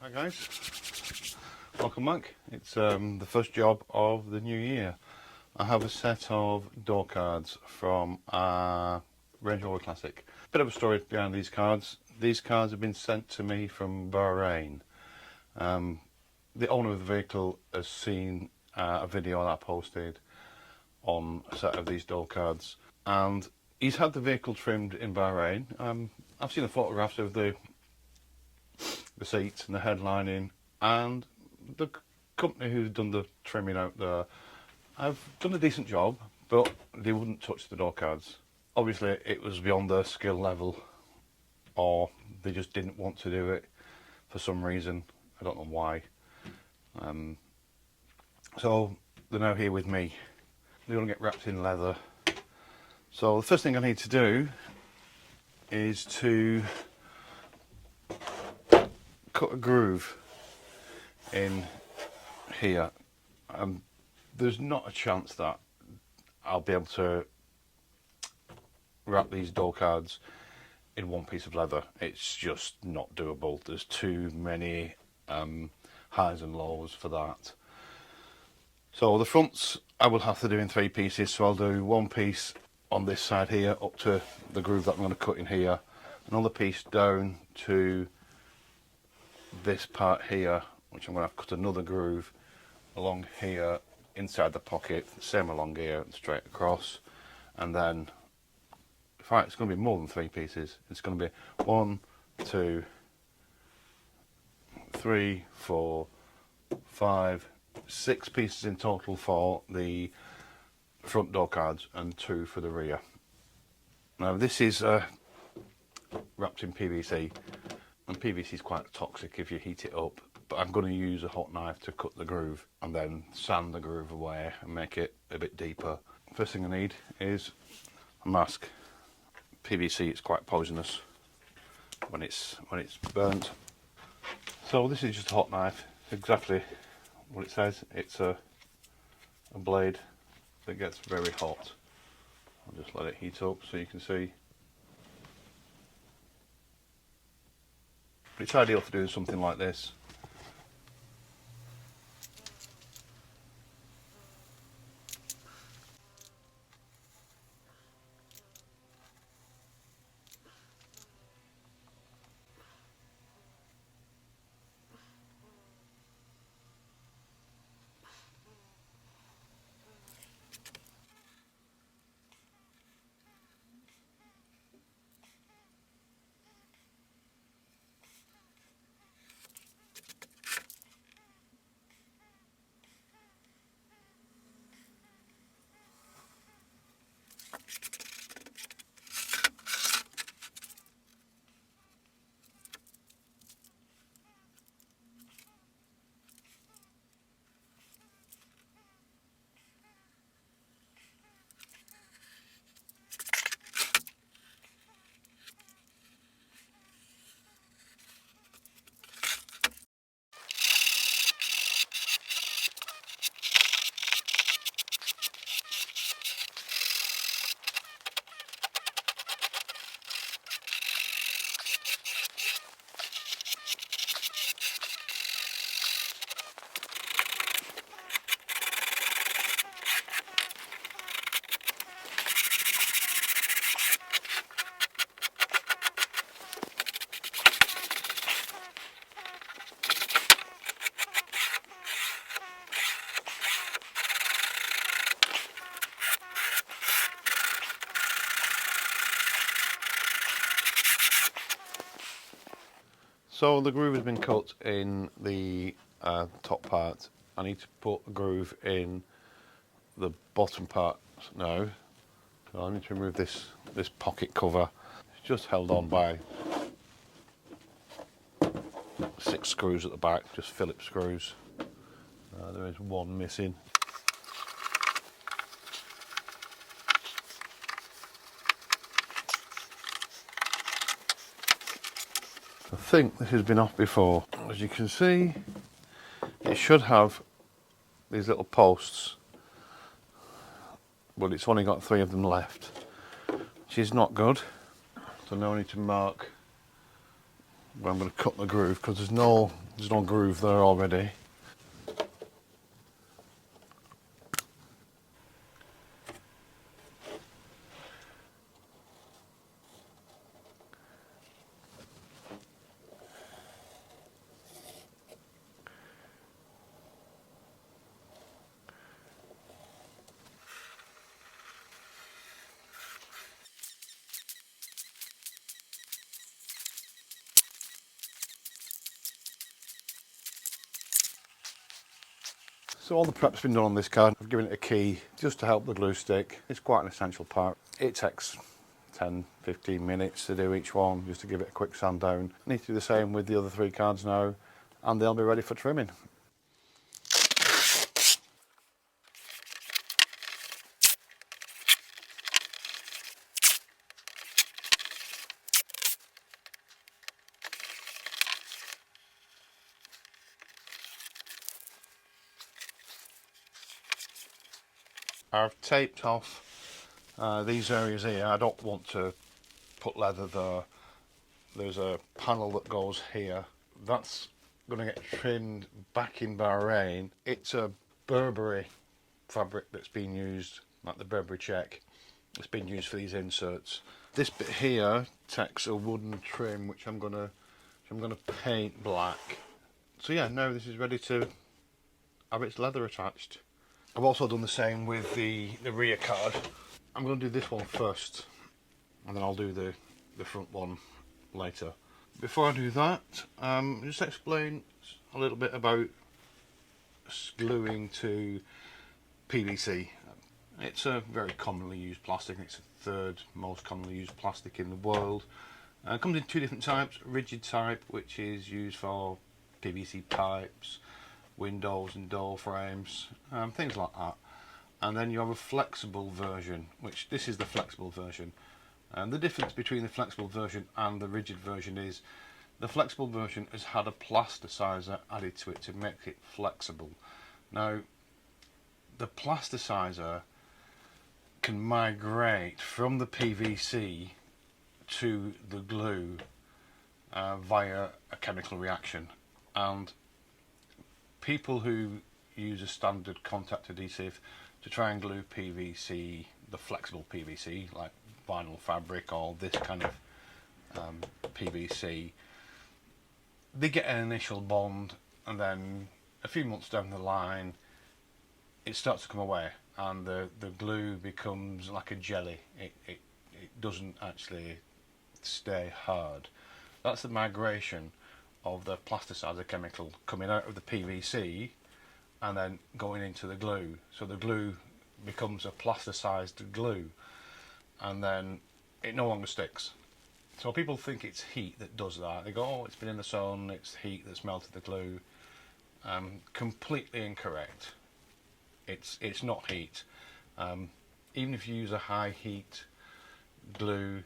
Hi guys, welcome back. It's the first job of the new year. I have a set of door cards from Range Rover Classic. Bit of a story behind these cards. These cards have been sent to me from Bahrain. The owner of the vehicle has seen a video that I posted on a set of these door cards, and he's had the vehicle trimmed in Bahrain. I've seen the photographs of the seats and the headlining, and the company who's done the trimming out there have done a decent job, but they wouldn't touch the door cards. Obviously it was beyond their skill level, or they just didn't want to do it for some reason. I don't know why. So they're now here with me. They're going to get wrapped in leather. So the first thing I need to do is to cut a groove in here. There's not a chance that I'll be able to wrap these door cards in one piece of leather. It's just not doable. There's too many highs and lows for that. So the fronts I will have to do in 3 pieces. So I'll do one piece on this side here up to the groove that I'm going to cut in here, another piece down to this part here, which I'm going to have to cut another groove along here inside the pocket, same along here and straight across. And then in fact it's going to be more than 3 pieces. It's going to be 1, 2, 3, 4, 5, 6 pieces in total for the front door cards and 2 for the rear. Now this is wrapped in PVC, and PVC is quite toxic if you heat it up, but I'm going to use a hot knife to cut the groove and then sand the groove away and make it a bit deeper. First thing I need is a mask. PVC is quite poisonous when it's burnt. So this is just a hot knife, exactly what it says. It's a blade that gets very hot. I'll just let it heat up so you can see. But it's ideal for doing something like this. So the groove has been cut in the top part. I need to put a groove in the bottom part now. So I need to remove this pocket cover. It's just held on by 6 screws at the back, just Phillips screws. There is one missing. I think this has been off before. As you can see, it should have these little posts, but it's only got 3 of them left, which is not good. So now I need to mark But I'm going to cut the groove because there's no groove there already. So all the prep's been done on this car. I've given it a key just to help the glue stick. It's quite an essential part. It takes 10-15 minutes to do each one, just to give it a quick sand down. I need to do the same with the other 3 cards now, and they'll be ready for trimming. I've taped off these areas here. I don't want to put leather there. There's a panel that goes here. That's going to get trimmed back in Bahrain. It's a Burberry fabric that's been used, like the Burberry check. It's been used for these inserts. This bit here takes a wooden trim, which I'm gonna paint black. So yeah, now this is ready to have its leather attached. I've also done the same with the rear card. I'm going to do this one first, and then I'll do the front one later. Before I do that, just explain a little bit about gluing to PVC. It's a very commonly used plastic. It's the 3rd most commonly used plastic in the world. It comes in 2 different types. Rigid type, which is used for PVC pipes, windows and door frames, things like that. And then you have a flexible version, which this is the flexible version. And the difference between the flexible version and the rigid version is the flexible version has had a plasticizer added to it to make it flexible. Now, the plasticizer can migrate from the PVC to the glue via a chemical reaction, and people who use a standard contact adhesive to try and glue PVC, the flexible PVC like vinyl fabric or this kind of PVC, they get an initial bond, and then a few months down the line it starts to come away and the glue becomes like a jelly. It doesn't actually stay hard. That's the migration of the plasticizer chemical coming out of the PVC and then going into the glue. So the glue becomes a plasticized glue, and then it no longer sticks. So people think it's heat that does that. They go, oh, it's been in the sun, it's heat that's melted the glue. Completely incorrect. It's not heat. Even if you use a high heat glue,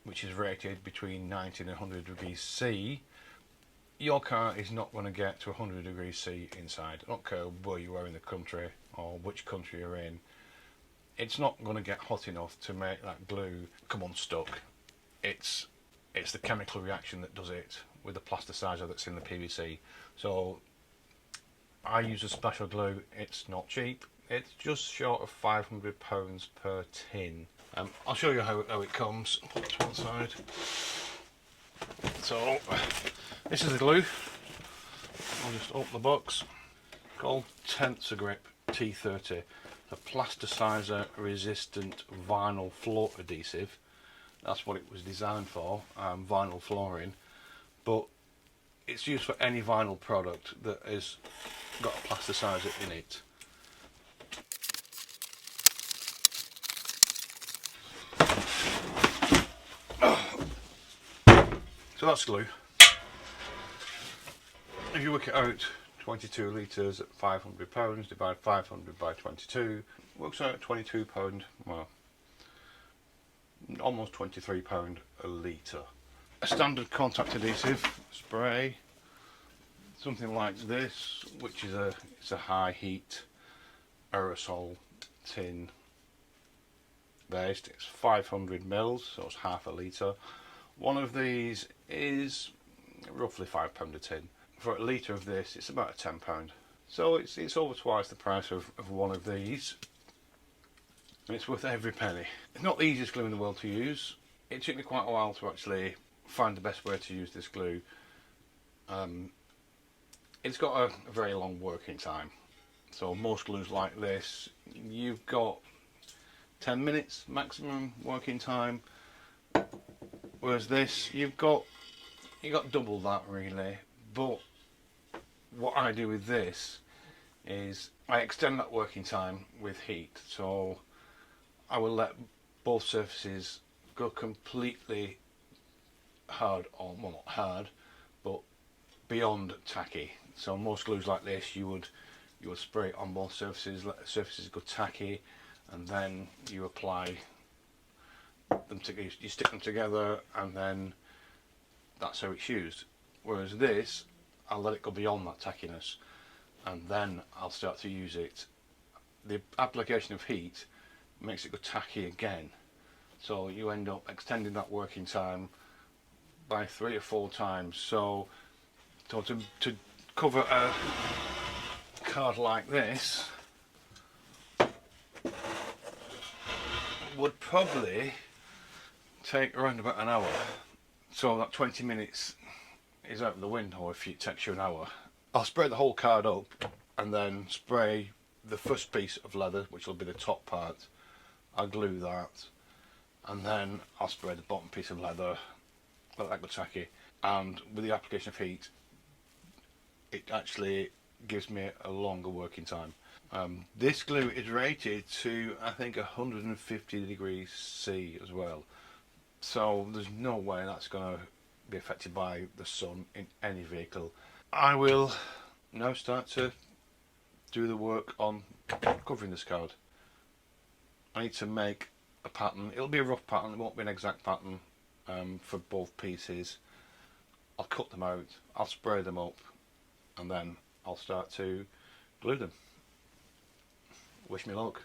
which is rated between 90 and 100 degrees C, your car is not going to get to 100 degrees C inside. I don't care where you are in the country or which country you're in. It's not going to get hot enough to make that glue come unstuck. It's the chemical reaction that does it with the plasticizer that's in the PVC. So I use a special glue. It's not cheap. It's just short of £500 per tin. I'll show you how it comes. Put it to one side. So this is the glue. I'll just open the box. Called Tensagrip T30. A plasticizer resistant vinyl floor adhesive. That's what it was designed for, vinyl flooring. But it's used for any vinyl product that has got a plasticizer in it. So that's glue. If you work it out, 22 litres at £500, divide 500 by 22, works out at £22, well, almost £23 a litre. A standard contact adhesive spray, something like this, which is it's a high heat aerosol tin based. It's 500 mils, so it's half a litre. One of these is roughly £5 a tin. For a litre of this, it's about £10. So it's over twice the price of one of these. And it's worth every penny. It's not the easiest glue in the world to use. It took me quite a while to actually find the best way to use this glue. It's got a very long working time. So most glues like this, you've got 10 minutes maximum working time. Whereas this, you got double that really. But what I do with this is I extend that working time with heat. So I will let both surfaces go completely hard, or well, not hard, but beyond tacky. So most glues like this, you would spray it on both surfaces, let the surfaces go tacky, and then you apply them together. You stick them together, and then that's how it's used. Whereas this, I'll let it go beyond that tackiness, and then I'll start to use it. The application of heat makes it go tacky again, so you end up extending that working time by 3 or 4 times. So to cover a card like this would probably take around about an hour. So that 20 minutes is out the window if it takes you an hour. I'll spray the whole card up and then spray the first piece of leather, which will be the top part. I'll glue that, and then I'll spray the bottom piece of leather, let that go tacky, and with the application of heat it actually gives me a longer working time. This glue is rated to I think 150 degrees C as well, so there's no way that's going to be affected by the sun in any vehicle. I will now start to do the work on covering this card. I need to make a pattern. It'll be a rough pattern, it won't be an exact pattern for both pieces. I'll cut them out, I'll spray them up, and then I'll start to glue them. Wish me luck.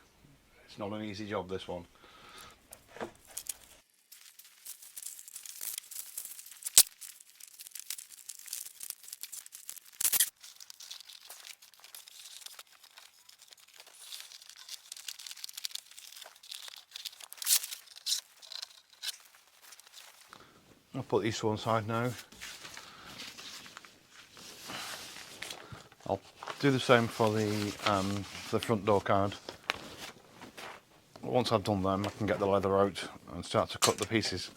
It's not an easy job, this one. I'll put these to one side now. I'll do the same for the front door card. Once I've done them, I can get the leather out and start to cut the pieces.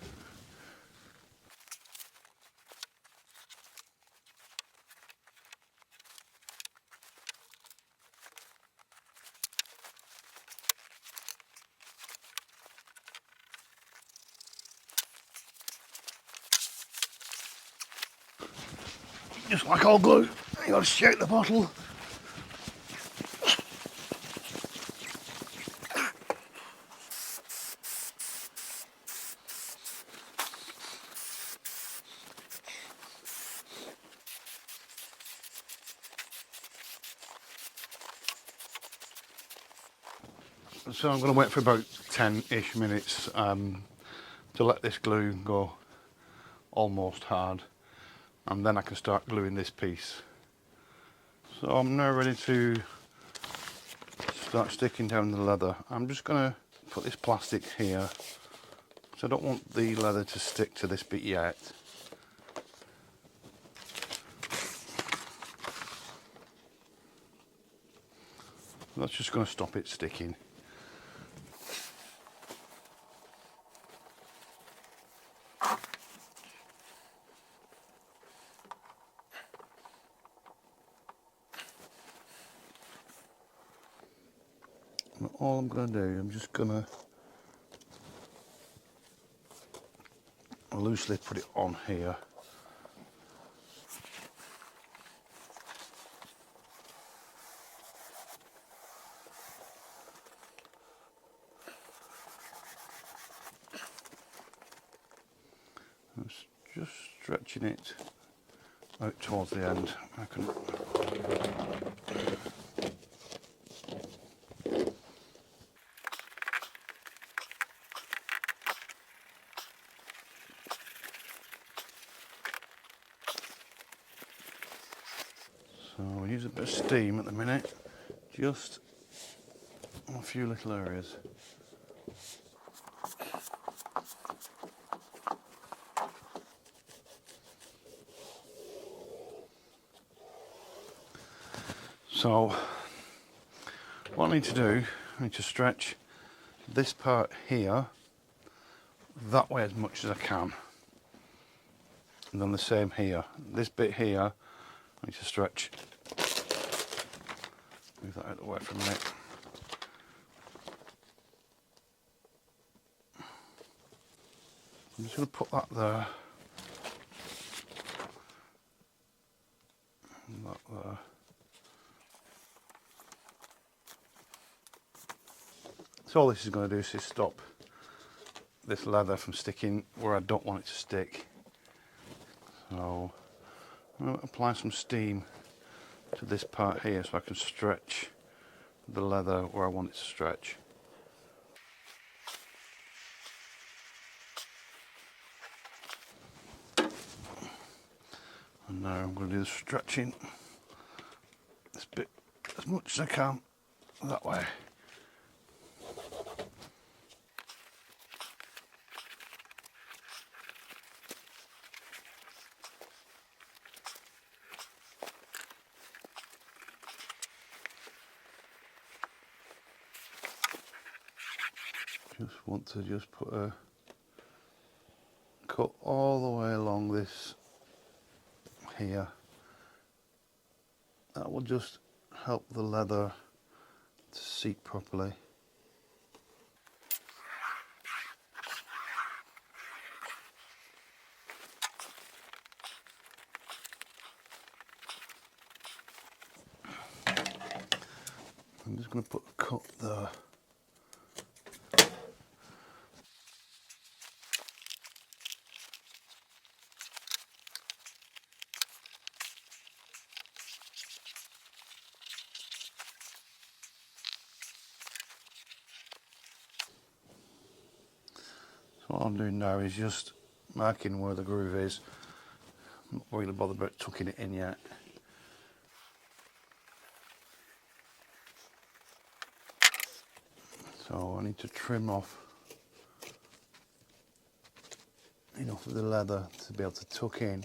Just like all glue, you got to shake the bottle. So I'm going to wait for about 10-ish minutes to let this glue go almost hard, and then I can start gluing this piece. So I'm now ready to start sticking down the leather. I'm just going to put this plastic here, so I don't want the leather to stick to this bit yet. That's just going to stop it sticking. And all I'm going to do, I'm just going to loosely put it on here. Just stretching it out towards the end. I can So we'll use a bit of steam at the minute, just on a few little areas. So what I need to do, I need to stretch this part here that way as much as I can, and then the same here. This bit here I need to stretch. Move that out of the way for a minute. I'm just going to put that there and that there. So all this is going to do is stop this leather from sticking where I don't want it to stick. So I'm going to apply some steam to this part here so I can stretch the leather where I want it to stretch. And now I'm going to do the stretching this bit as much as I can that way. Just want to just put a cut all the way along this here. That will just help the leather to seat properly. I'm just going to put a cut there. So what I'm doing now is just marking where the groove is. I'm not really bothered about tucking it in yet. So I need to trim off enough of the leather to be able to tuck in.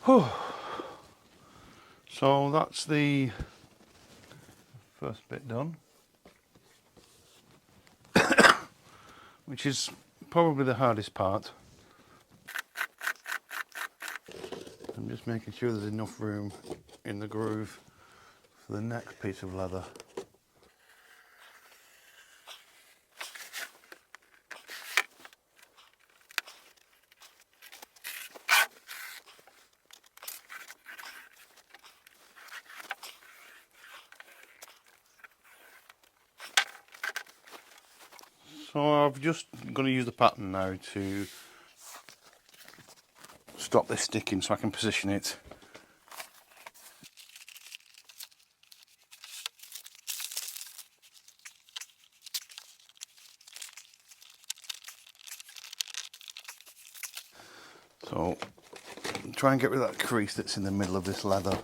Whew. So that's the first bit done, which is probably the hardest part. I'm just making sure there's enough room in the groove for the next piece of leather. So I've just going to use the pattern now to stop this sticking so I can position it. So try and get rid of that crease that's in the middle of this leather.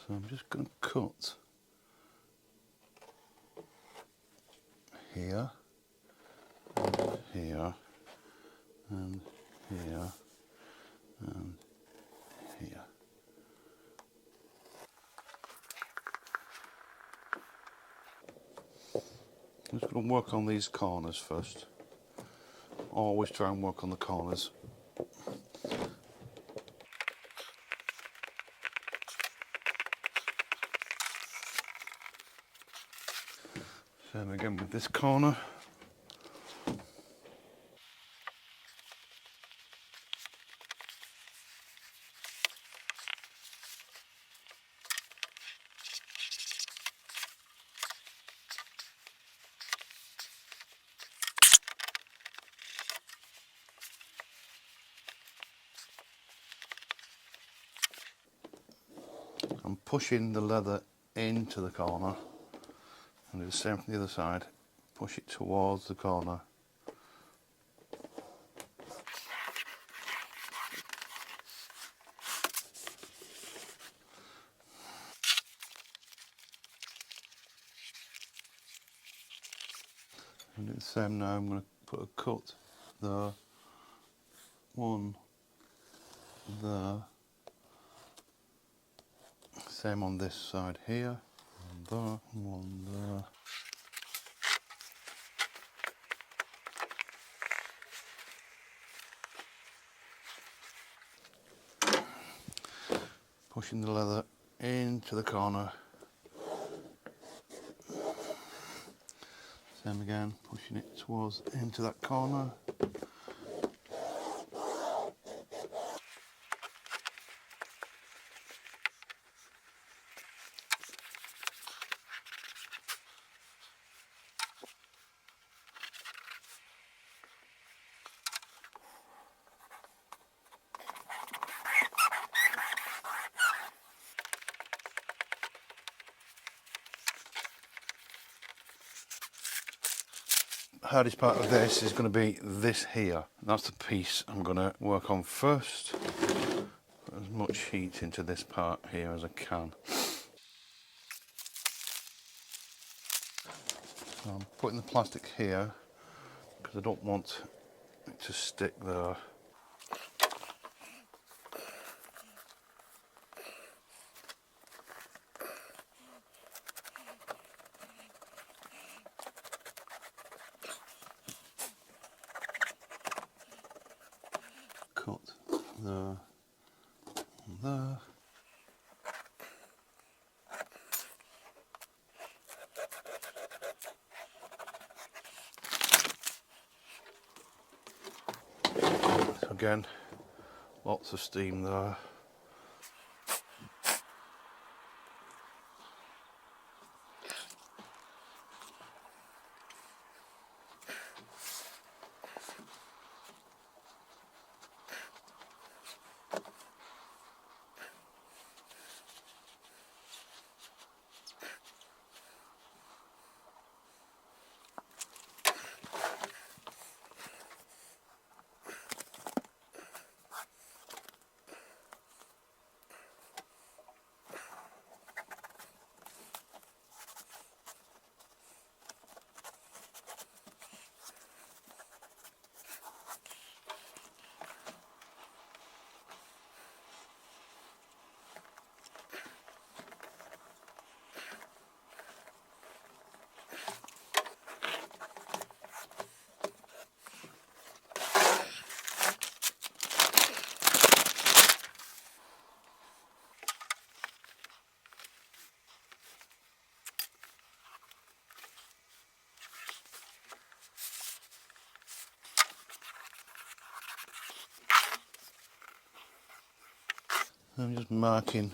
So I'm just going to cut here, and here, and here, and here. I'm just going to work on these corners first. Always try and work on the corners. Same again with this corner. I'm pushing the leather into the corner, and do the same from the other side. Push it towards the corner. And do the same now. I'm going to put a cut there, one there. Same on this side here, one there, one there. Pushing the leather into the corner. Same again, pushing it towards into that corner. Hardest part of this is going to be this here. That's the piece I'm going to work on first. Put as much heat into this part here as I can. So I'm putting the plastic here because I don't want it to stick there. Cut there and there. So again, lots of steam there. I'm just marking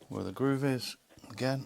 where the groove is again.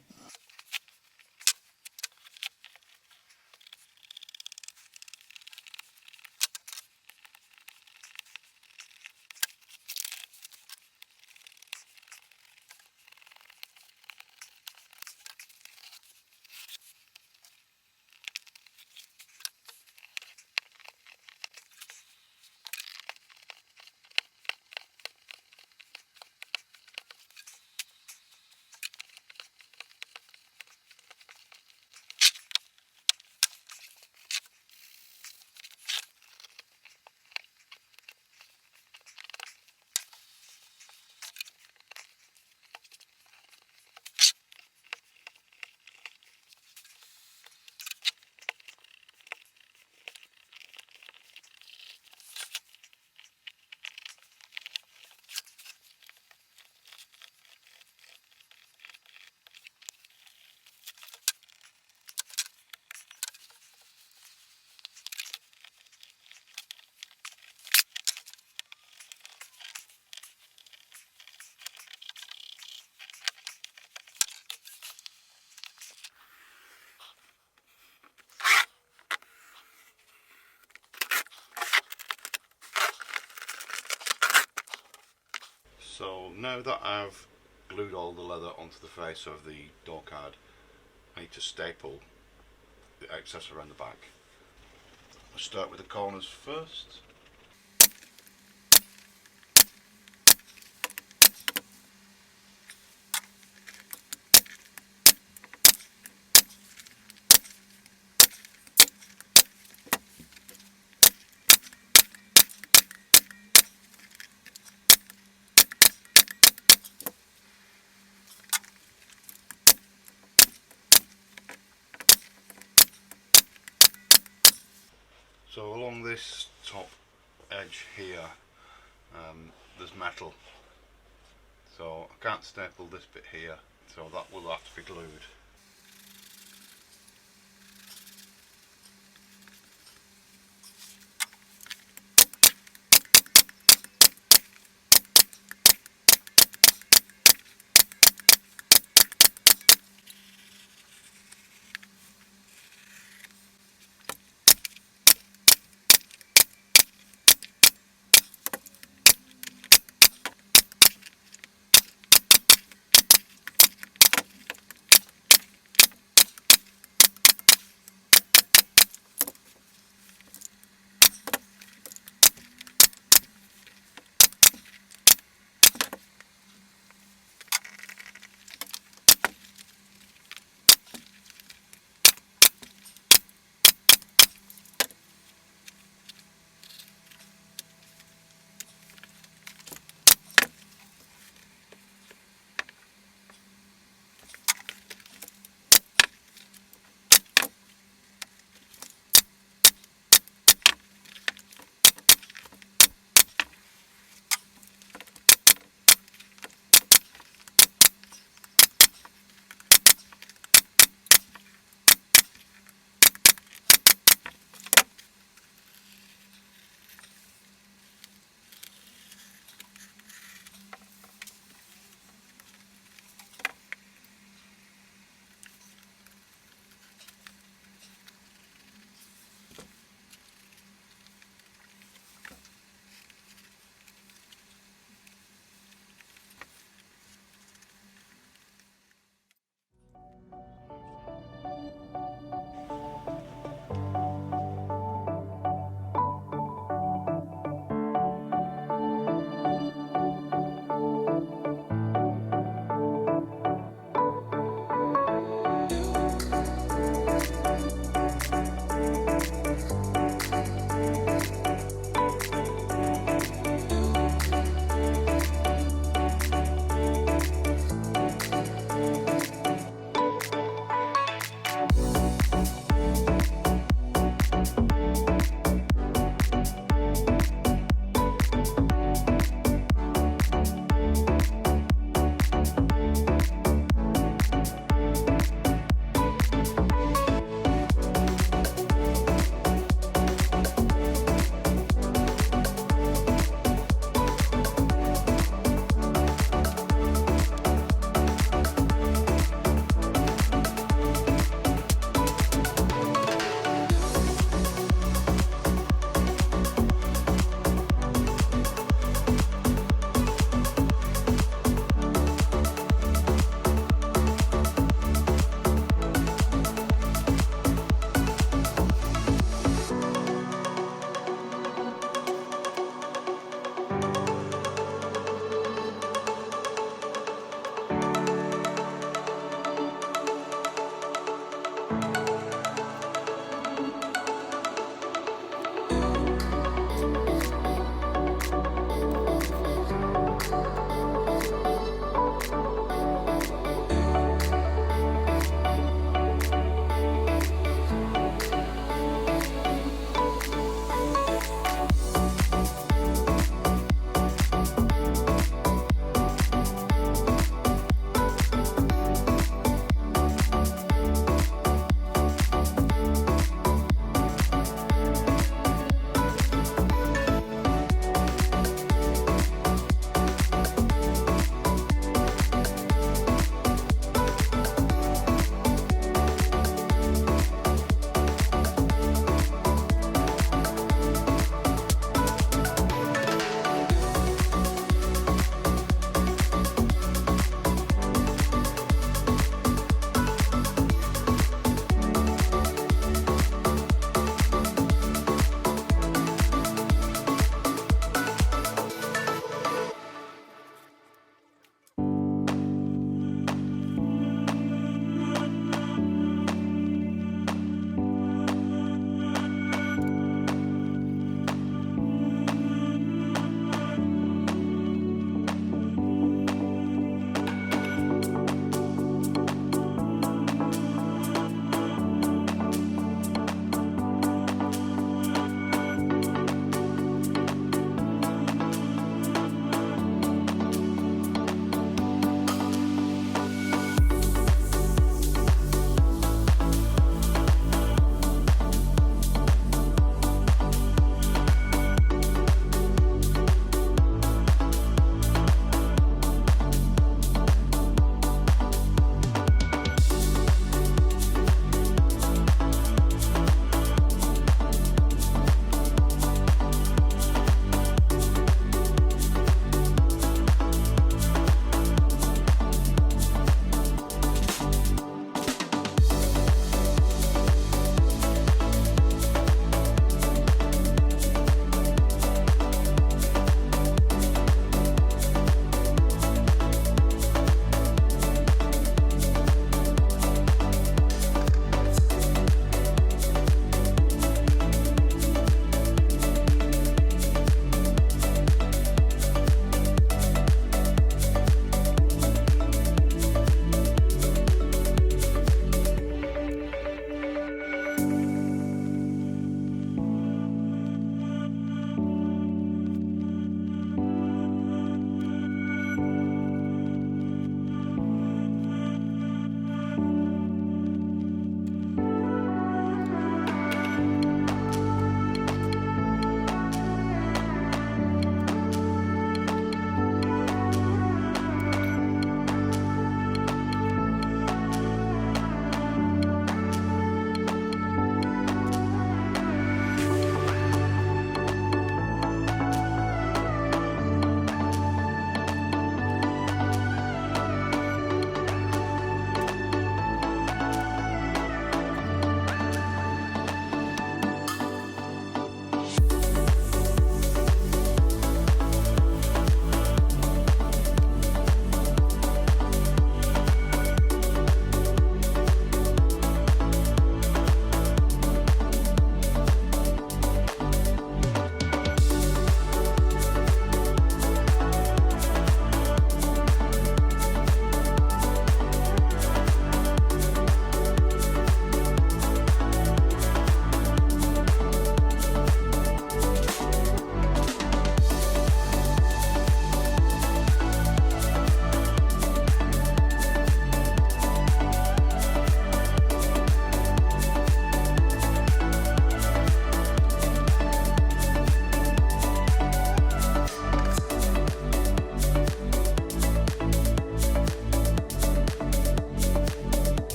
So now that I've glued all the leather onto the face of the door card, I need to staple the excess around the back. I'll start with the corners first. So along this top edge here, there's metal, so I can't staple this bit here, so that will have to be glued.